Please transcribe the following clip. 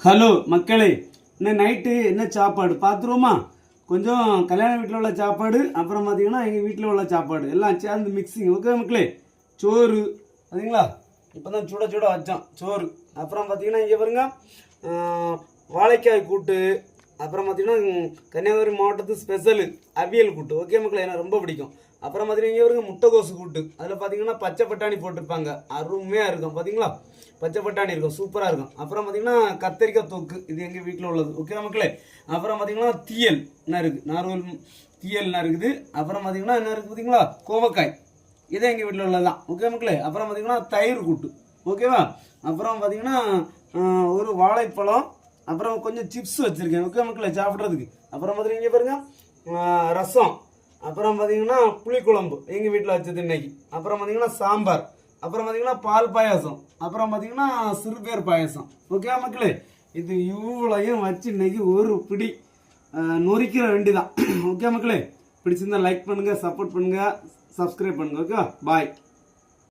Hello மக்களே, இன்னும் night என்ன சாப்பாடு பார்த்துருவோமா? கொஞ்சம் கல்யாண வீட்டில் உள்ள சாப்பாடு, அப்புறம் பார்த்தீங்கன்னா எங்கள் வீட்டில் உள்ள சாப்பாடு எல்லாம் சேர்ந்து மிக்சிங். ஓகே மக்களே, சோறு பார்த்தீங்களா? இப்போ தான் சுட சுட வச்சோம் சோறு. அப்புறம் பார்த்தீங்கன்னா இங்கே பாருங்க, வாழைக்காய் கூட்டு. அப்புறம் பார்த்தீங்கன்னா கன்னியாகுமரி மாவட்டத்து ஸ்பெஷலு அவியல் கூட்டு. ஓகே மக்களே, எனக்கு ரொம்ப பிடிக்கும். அப்புறம் பார்த்தீங்கன்னா இங்கே வருங்க முட்டைகோசு கூட்டு. அதில் பார்த்தீங்கன்னா பச்சை பட்டாணி போட்டிருப்பாங்க, அருமையாக இருக்கும். பார்த்தீங்களா, பச்சை பட்டாணி இருக்கும், சூப்பராக இருக்கும். அப்புறம் பார்த்தீங்கன்னா கத்தரிக்காய் தொக்கு, இது எங்கள் வீட்டில் உள்ளது. ஓகே மக்களே. அப்புறம் பார்த்தீங்கன்னா தீயல் என்ன இருக்குது, நார்மல் தீயல் என்ன இருக்குது. அப்புறம் பார்த்தீங்கன்னா என்ன இருக்குது பார்த்தீங்களா, கோவக்காய், இதே எங்கள் வீட்டில் உள்ளது தான். ஓகே மக்களே. அப்புறம் பார்த்தீங்கன்னா தயிர் கூட்டு. ஓகேவா? அப்புறம் பார்த்தீங்கன்னா ஒரு வாழைப்பழம், அப்புறம் கொஞ்சம் சிப்ஸ் வச்சுருக்கேன். ஓகே மக்களே, சாப்பிட்றதுக்கு. அப்புறம் பார்த்தீங்கன்னா இங்கே பாருங்க ரசம். அப்புறம் பார்த்தீங்கன்னா புளிக்குழம்பு எங்கள் வீட்டில் வச்சது இன்னைக்கு. அப்புறம் பார்த்தீங்கன்னா சாம்பார். அப்புறம் பார்த்தீங்கன்னா பால் பாயாசம். அப்புறம் பார்த்தீங்கன்னா சிறுபேர் பாயாசம். ஓகே மக்களே, இது இவ்வளோயும் வச்சு இன்னைக்கு ஒரு பிடி நொறிக்கிற வேண்டிதான். ஓகே மக்களே, பிடிச்சிருந்தா லைக் பண்ணுங்கள், சப்போர்ட் பண்ணுங்கள், சப்ஸ்கிரைப் பண்ணுங்கள். ஓகே, பாய்.